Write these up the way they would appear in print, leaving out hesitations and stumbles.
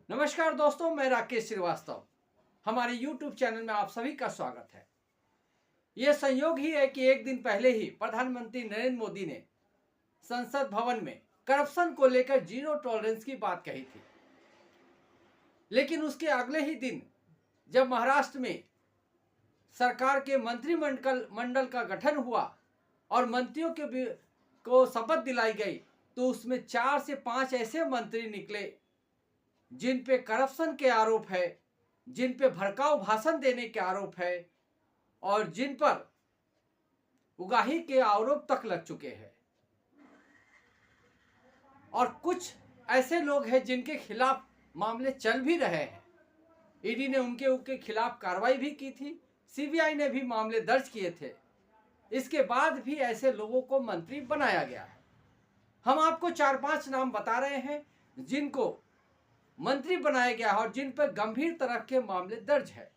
नमस्कार दोस्तों, मैं राकेश श्रीवास्तव। हमारे YouTube चैनल में आप सभी का स्वागत है। यह संयोग ही है कि एक दिन पहले ही प्रधानमंत्री नरेंद्र मोदी ने संसद भवन में करप्शन को लेकर जीरो टॉलरेंस की बात कही थी। लेकिन उसके अगले ही दिन जब महाराष्ट्र में सरकार के मंत्रिमंडल का गठन हुआ और मंत्रियों को शपथ दिलाई गई, तो उसमें 4 से 5 ऐसे मंत्री निकले जिन पे करप्शन के आरोप है, जिन पे भड़काऊ भाषण देने के आरोप है और जिन पर उगाही के आरोप तक लग चुके हैं। और कुछ ऐसे लोग हैं जिनके खिलाफ मामले चल भी रहे हैं। ईडी ने उनके खिलाफ कार्रवाई भी की थी, सीबीआई ने भी मामले दर्ज किए थे। इसके बाद भी ऐसे लोगों को मंत्री बनाया गया है। हम आपको 4-5 नाम बता रहे हैं जिनको मंत्री बनाया गया है और जिन पर गंभीर तरह के मामले दर्ज है।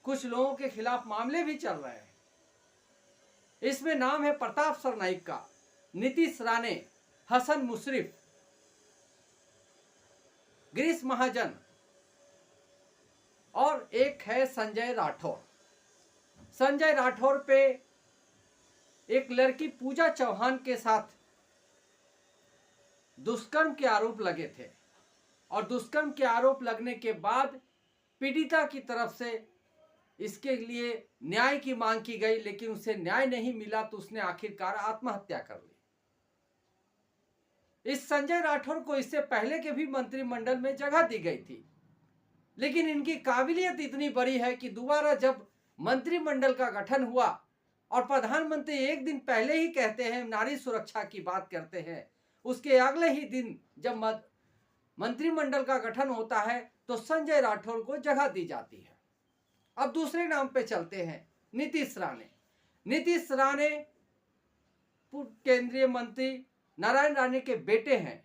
कुछ लोगों के खिलाफ मामले भी चल रहे हैं। इसमें नाम है प्रताप सरनाईक का, नीतीश राणे, हसन मुश्रीफ, गिरीश महाजन और एक है संजय राठौर। संजय राठौर पे एक लड़की पूजा चौहान के साथ दुष्कर्म के आरोप लगे थे और दुष्कर्म के आरोप लगने के बाद पीड़िता की तरफ से इसके लिए न्याय की मांग की गई, लेकिन उसे न्याय नहीं मिला तो उसने आखिरकार आत्महत्या कर ली। इस संजय राठौर को इससे पहले के भी मंत्रिमंडल में जगह दी गई थी, लेकिन इनकी काबिलियत इतनी बड़ी है कि दोबारा जब मंत्रिमंडल का गठन हुआ और प्रधानमंत्री एक दिन पहले ही कहते हैं, नारी सुरक्षा की बात करते हैं, उसके अगले ही दिन जब मंत्रिमंडल का गठन होता है तो संजय राठौर को जगह दी जाती है। अब दूसरे नाम पे चलते हैं, नीतीश राणे। नीतीश राणे केंद्रीय मंत्री नारायण राणे के बेटे हैं।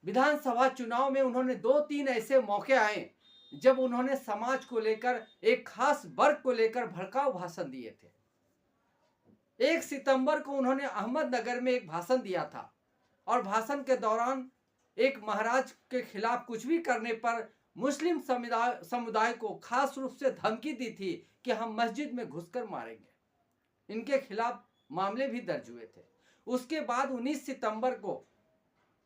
विधानसभा चुनाव में उन्होंने 2-3 ऐसे मौके आए जब उन्होंने समाज को लेकर, एक खास वर्ग को लेकर भड़काऊ भाषण दिए थे। 1 सितंबर को उन्होंने अहमदनगर में एक भाषण दिया था और भाषण के दौरान एक महाराज के खिलाफ कुछ भी करने पर मुस्लिम समुदाय को खास रूप से धमकी दी थी कि हम मस्जिद में घुसकर मारेंगे। इनके खिलाफ मामले भी दर्ज हुए थे। उसके बाद 19 सितंबर को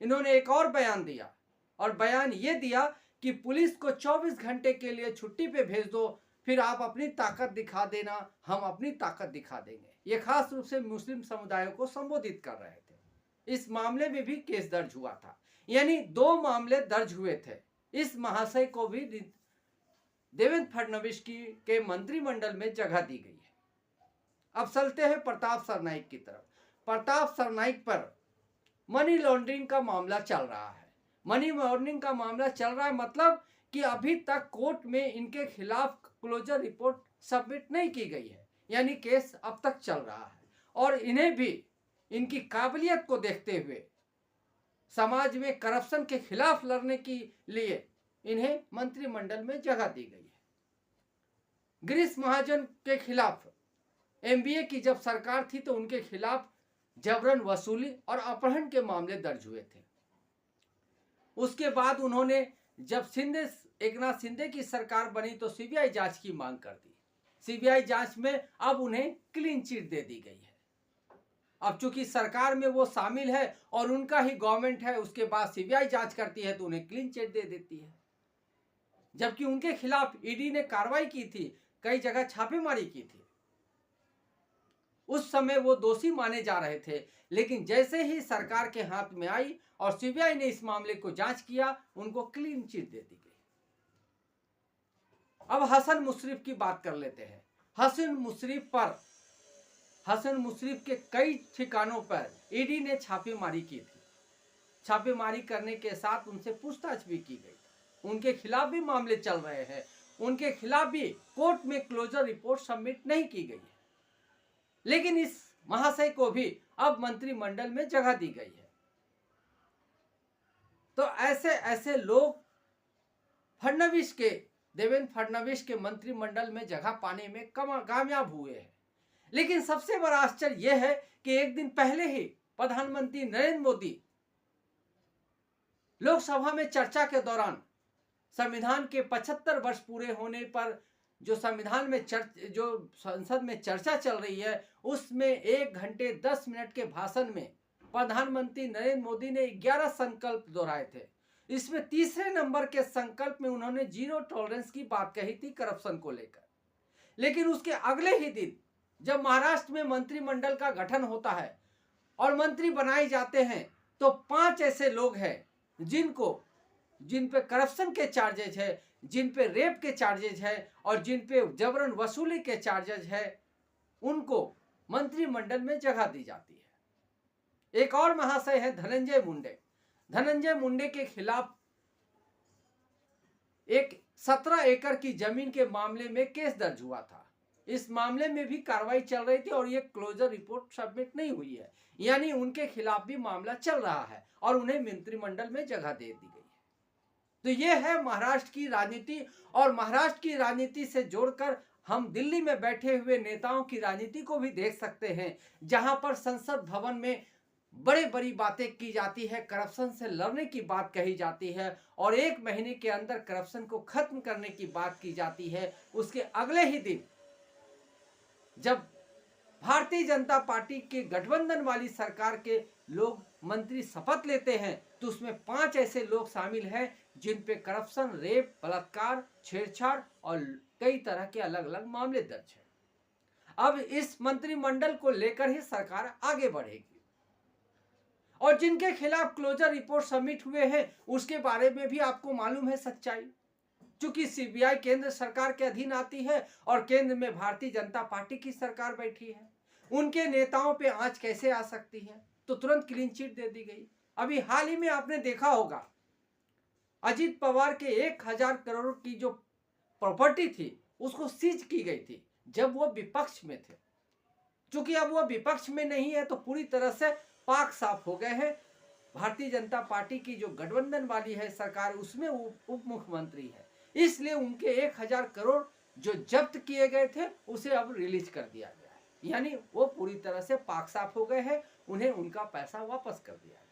इन्होंने एक और बयान दिया और बयान ये दिया कि पुलिस को 24 घंटे के लिए छुट्टी पे भेज दो, फिर आप अपनी ताकत दिखा देना, हम अपनी ताकत दिखा देंगे। ये खास रूप से मुस्लिम समुदायों को संबोधित कर रहे थे। इस मामले में भी केस दर्ज हुआ था, यानी 2 मामले दर्ज हुए थे। इस महाशय को भी देवेंद्र फडणवीस के मंत्रिमंडल में जगह दी गई है। अब चलते हैं प्रताप सरनाईक की तरफ। प्रताप सरनाईक पर मनी लॉन्ड्रिंग का मामला चल रहा है। मनी लॉन्ड्रिंग का मामला चल रहा है मतलब कि अभी तक कोर्ट में इनके खिलाफ क्लोजर रिपोर्ट सबमिट नहीं की गई है, यानी केस अब तक चल रहा है। और इन्हें भी इनकी काबिलियत को देखते हुए समाज में करप्शन के खिलाफ लड़ने के लिए इन्हें मंत्रिमंडल में जगह दी गई है। गिरीश महाजन के खिलाफ एमबीए की जब सरकार थी तो उनके खिलाफ जबरन वसूली और अपहरण के मामले दर्ज हुए थे। उसके बाद उन्होंने जब एकनाथ शिंदे की सरकार बनी तो सीबीआई जांच की मांग कर दी। सीबीआई जांच में अब उन्हें क्लीन चिट दे दी गई है। अब चूंकि सरकार में वो शामिल है और उनका ही गवर्नमेंट है, उसके बाद सीबीआई जांच करती है तो उन्हें क्लीन चिट दे देती है। जबकि उनके खिलाफ ईडी ने कार्रवाई की थी, कई जगह छापेमारी की थी। उस समय वो दोषी माने जा रहे थे, लेकिन जैसे ही सरकार के हाथ में आई और सीबीआई ने इस मामले को जांच किया, उनको क्लीन चिट दे दी गई। अब हसन मुश्रीफ की बात कर लेते हैं। हसन मुश्रीफ के कई ठिकानों पर ईडी ने छापेमारी की थी। छापेमारी करने के साथ उनसे पूछताछ भी की गई। उनके खिलाफ भी मामले चल रहे हैं। उनके खिलाफ भी कोर्ट में क्लोजर रिपोर्ट सबमिट नहीं की गई है, लेकिन इस महाशय को भी अब मंत्रिमंडल में जगह दी गई है। तो ऐसे ऐसे लोग देवेंद्र फडणवीस के मंत्रिमंडल में जगह पाने में कामयाब हुए हैं। लेकिन सबसे बड़ा आश्चर्य यह है कि एक दिन पहले ही प्रधानमंत्री नरेंद्र मोदी लोकसभा में चर्चा के दौरान संविधान के 75 वर्ष पूरे होने पर जो संविधान में जो संसद में चर्चा चल रही है, उसमें 1 घंटे 10 मिनट के भाषण में प्रधानमंत्री नरेंद्र मोदी ने 11 संकल्प दोहराए थे। इसमें तीसरे नंबर के संकल्प में उन्होंने जीरो टॉलरेंस की बात कही थी करप्शन को लेकर। लेकिन उसके अगले ही दिन जब महाराष्ट्र में मंत्रिमंडल का गठन होता है और मंत्री बनाए जाते हैं, तो 5 ऐसे लोग हैं जिन पे करप्शन के चार्जेज है, जिन पे रेप के चार्जेज है और जिन पे जबरन वसूली के चार्जेज है, उनको मंत्रिमंडल में जगह दी जाती है। एक और महाशय है धनंजय मुंडे। धनंजय मुंडे के खिलाफ एक 17 एकड़ की जमीन के मामले में केस दर्ज हुआ था। इस मामले में भी कार्रवाई चल रही थी और ये क्लोजर रिपोर्ट सबमिट नहीं हुई है, यानी उनके खिलाफ भी मामला चल रहा है और उन्हें मंत्रिमंडल में जगह दे दी गई है। तो ये है महाराष्ट्र की राजनीति, और महाराष्ट्र की राजनीति से जोड़कर हम दिल्ली में बैठे हुए नेताओं की राजनीति को भी देख सकते हैं, जहां पर संसद भवन में बड़ी बड़ी बातें की जाती है, करप्शन से लड़ने की बात कही जाती है और 1 महीने के अंदर करप्शन को खत्म करने की बात की जाती है। उसके अगले ही दिन जब भारतीय जनता पार्टी के गठबंधन वाली सरकार के लोग मंत्री शपथ लेते हैं, तो उसमें 5 ऐसे लोग शामिल हैं जिन पे करप्शन, रेप, बलात्कार, छेड़छाड़ और कई तरह के अलग अलग मामले दर्ज हैं। अब इस मंत्रिमंडल को लेकर ही सरकार आगे बढ़ेगी और जिनके खिलाफ क्लोजर रिपोर्ट सबमिट हुए हैं उसके बारे में भी आपको मालूम है सच्चाई। चूंकि सीबीआई केंद्र सरकार के अधीन आती है और केंद्र में भारतीय जनता पार्टी की सरकार बैठी है, उनके नेताओं पे आंच कैसे आ सकती है, तो तुरंत क्लीन चिट दे दी गई। अभी हाल ही में आपने देखा होगा अजीत पवार के 1000 करोड़ की जो प्रॉपर्टी थी उसको सीज की गई थी जब वो विपक्ष में थे। चूंकि अब वो विपक्ष में नहीं है तो पूरी तरह से पाक साफ हो गए हैं। भारतीय जनता पार्टी की जो गठबंधन वाली है सरकार, उसमें उप मुख्यमंत्री है, इसलिए उनके 1000 करोड़ जो जब्त किए गए थे उसे अब रिलीज कर दिया गया है, यानी वो पूरी तरह से पाक साफ हो गए हैं, उन्हें उनका पैसा वापस कर दिया गया।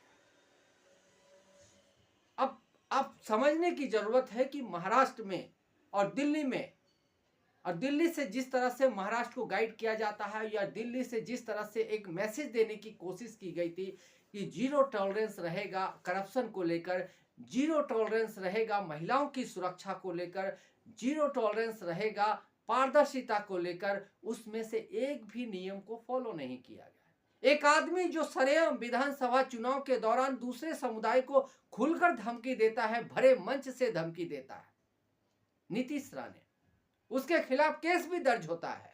अब आप समझने की जरूरत है कि महाराष्ट्र में और दिल्ली से जिस तरह से महाराष्ट्र को गाइड किया जाता है, या दिल्ली से जिस तरह से एक मैसेज देने की कोशिश की गई थी कि जीरो टॉलरेंस रहेगा करप्शन को लेकर, जीरो टॉलरेंस रहेगा महिलाओं की सुरक्षा को लेकर, जीरो टॉलरेंस रहेगा पारदर्शिता को लेकर, उसमें से एक भी नियम को फॉलो नहीं किया गया। एक आदमी जो सरेआम विधानसभा चुनाव के दौरान दूसरे समुदाय को खुलकर धमकी देता है, भरे मंच से धमकी देता है, नीतीश राणे, उसके खिलाफ केस भी दर्ज होता है।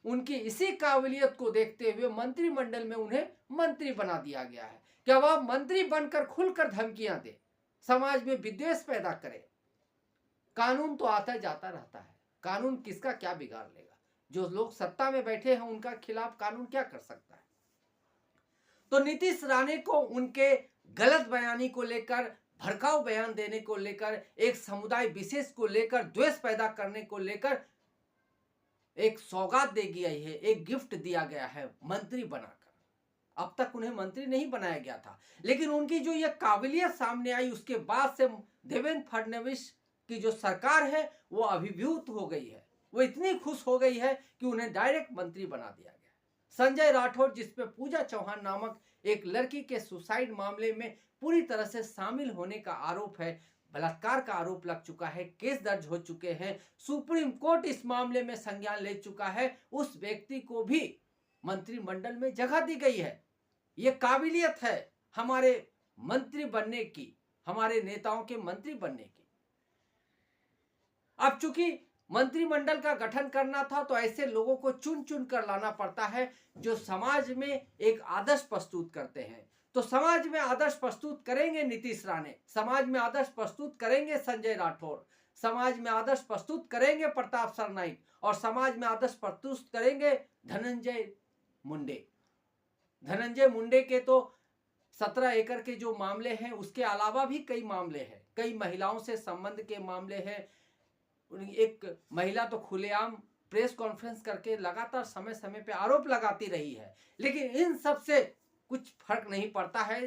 उनकी इसी काबिलियत को देखते हुए मंत्रिमंडल में उन्हें मंत्री बना दिया गया है कि अब आप मंत्री बनकर खुलकर धमकियां दे, समाज में विद्वेष पैदा करे। कानून तो आता जाता रहता है, कानून किसका क्या बिगाड़ लेगा। जो लोग सत्ता में बैठे हैं उनका खिलाफ कानून क्या कर सकता है। तो नीतीश राणे को उनके गलत बयानी को लेकर, भड़काऊ बयान देने को लेकर, एक समुदाय विशेष को लेकर द्वेष पैदा करने को लेकर एक सौगात दी गई है, एक गिफ्ट दिया गया है मंत्री बनाकर। अब तक उन्हें मंत्री नहीं बनाया गया था, लेकिन उनकी जो ये काबिलियत सामने आई उसके बाद से देवेंद्र फडणवीस की जो सरकार है वो अभिभूत हो गई है, वो इतनी खुश हो गई है कि उन्हें डायरेक्ट मंत्री बना दिया गया। संजय राठौर, जिसपे पूजा चौहान नामक एक लड़की के सुसाइड मामले में पूरी तरह से शामिल होने का आरोप है, बलात्कार का आरोप लग चुका है, केस दर्ज हो चुके हैं, सुप्रीम कोर्ट इस मामले में संज्ञान ले चुका है, उस व्यक्ति को भी मंत्रिमंडल में जगह दी गई है। ये काबिलियत है हमारे मंत्री बनने की, हमारे नेताओं के मंत्री बनने की। अब चूंकि मंत्रिमंडल का गठन करना था तो ऐसे लोगों को चुन चुन कर लाना पड़ता है जो समाज में एक आदर्श प्रस्तुत करते हैं। तो समाज में आदर्श प्रस्तुत करेंगे नीतीश राणे, समाज में आदर्श प्रस्तुत करेंगे संजय राठौर, समाज में आदर्श प्रस्तुत करेंगे प्रताप सरनाइक, और समाज में आदर्श प्रस्तुत करेंगे धनंजय मुंडे। धनंजय मुंडे के तो 17 एकड़ के जो मामले हैं उसके अलावा भी कई मामले हैं, कई महिलाओं से संबंध के मामले हैं। एक महिला तो खुलेआम प्रेस कॉन्फ्रेंस करके लगातार समय समय पे आरोप लगाती रही है, लेकिन इन सब से कुछ फर्क नहीं पड़ता है।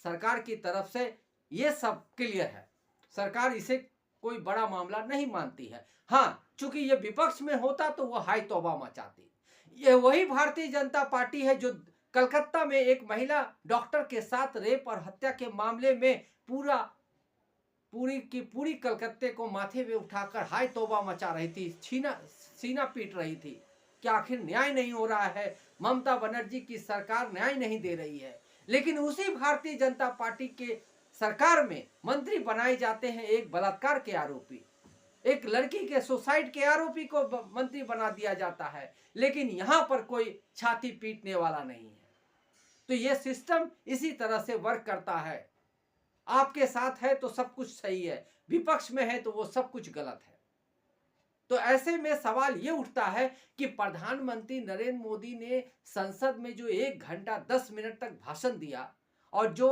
सरकार की तरफ से ये सब क्लियर है। सरकार इसे कोई बड़ा मामला नहीं मानती है। हाँ, चूंकि ये विपक्ष में होता तो वह हाय तौबा मचाती। ये वही भारतीय जनता पार्टी है जो कलकत्ता में एक महिला डॉक्टर के साथ रेप और हत्या के मामले में पूरी की पूरी कलकत्ते को माथे में उठाकर हाय तौबा मचा रही थी, सीना पीट रही थी कि आखिर न्याय नहीं हो रहा है, ममता बनर्जी की सरकार न्याय नहीं दे रही है। लेकिन उसी भारतीय जनता पार्टी के सरकार में मंत्री बनाए जाते हैं एक बलात्कार के आरोपी, एक लड़की के सुसाइड के आरोपी को मंत्री बना दिया जाता है, लेकिन यहां पर कोई छाती पीटने वाला नहीं है। तो यह सिस्टम इसी तरह से वर्क करता है। आपके साथ है तो सब कुछ सही है, विपक्ष में है तो वो सब कुछ गलत है। तो ऐसे में सवाल ये उठता है कि प्रधानमंत्री नरेंद्र मोदी ने संसद में जो 1 घंटा 10 मिनट तक भाषण दिया और जो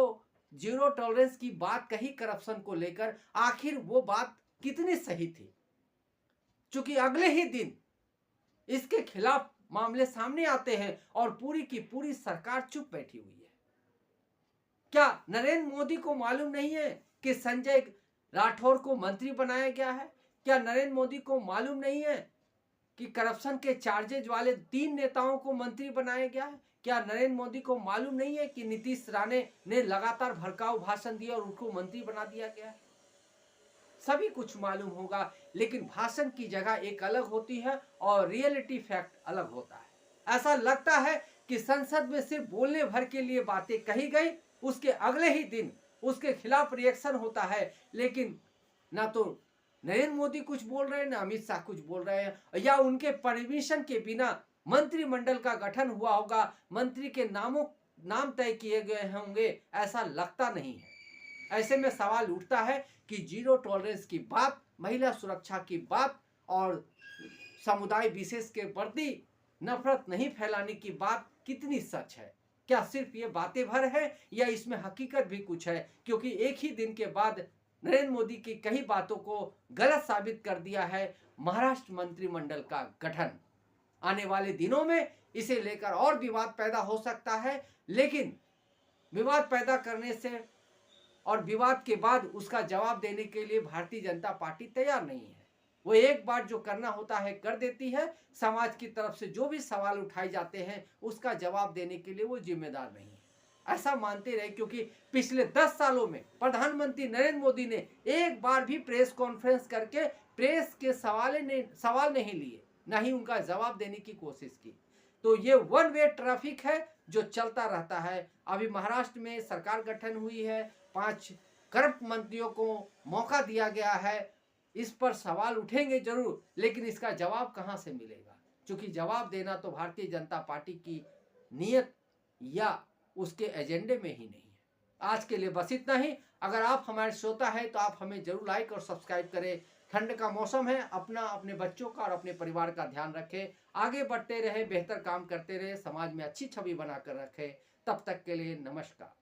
जीरो टॉलरेंस की बात कही करप्शन को लेकर, आखिर वो बात कितनी सही थी? क्योंकि अगले ही दिन इसके खिलाफ मामले सामने आते हैं और पूरी की पूरी सरकार चुप बैठी हुई है। क्या नरेंद्र मोदी को मालूम नहीं है कि संजय राठौर को मंत्री बनाया गया है? क्या नरेंद्र मोदी को मालूम नहीं है कि करप्शन के चार्जेज वाले 3 नेताओं को मंत्री बनाया गया है? क्या नरेंद्र मोदी को मालूम नहीं है कि नीतीश राणे ने लगातार भड़काऊ भाषण दिया और उनको मंत्री बना दिया गया है? सभी कुछ मालूम होगा, लेकिन भाषण की जगह एक अलग होती है और रियलिटी फैक्ट अलग होता है। ऐसा लगता है कि संसद में सिर्फ बोलने भर के लिए बातें कही गई, उसके अगले ही दिन उसके खिलाफ रिएक्शन होता है, लेकिन ना तो नरेंद्र मोदी कुछ बोल रहे हैं ना अमित शाह कुछ बोल रहे हैं, या उनके परमिशन के बिना मंत्रिमंडल का गठन हुआ होगा, मंत्री के नाम तय किए गए होंगे, ऐसा लगता नहीं है। ऐसे में सवाल उठता है कि जीरो टॉलरेंस की बात, महिला सुरक्षा की बात और समुदाय विशेष के प्रति नफरत नहीं फैलाने की बात कितनी सच है? क्या सिर्फ ये बातें भर है या इसमें हकीकत भी कुछ है? क्योंकि एक ही दिन के बाद नरेंद्र मोदी की कई बातों को गलत साबित कर दिया है महाराष्ट्र मंत्रिमंडल का गठन। आने वाले दिनों में इसे लेकर और विवाद पैदा हो सकता है, लेकिन विवाद पैदा करने से और विवाद के बाद उसका जवाब देने के लिए भारतीय जनता पार्टी तैयार नहीं है। वो एक बार जो करना होता है कर देती है। समाज की तरफ से जो भी सवाल उठाए जाते हैं उसका जवाब देने के लिए वो जिम्मेदार नहीं है, ऐसा मानते रहे। क्योंकि पिछले 10 सालों में प्रधानमंत्री नरेंद्र मोदी ने एक बार भी प्रेस कॉन्फ्रेंस करके प्रेस के सवाल नहीं लिए, ना ही उनका जवाब देने की कोशिश की। तो ये वन वे ट्रैफिक है जो चलता रहता है। अभी महाराष्ट्र में सरकार गठन हुई है, 5 करप्ट मंत्रियों को मौका दिया गया है। इस पर सवाल उठेंगे जरूर, लेकिन इसका जवाब कहां से मिलेगा? क्योंकि जवाब देना तो भारतीय जनता पार्टी की नीयत या उसके एजेंडे में ही नहीं है। आज के लिए बस इतना ही। अगर आप हमारे श्रोता है तो आप हमें जरूर लाइक और सब्सक्राइब करें। ठंड का मौसम है, अपने बच्चों का और अपने परिवार का ध्यान रखें। आगे बढ़ते रहे, बेहतर काम करते रहे, समाज में अच्छी छवि बनाकर रखें। तब तक के लिए नमस्कार।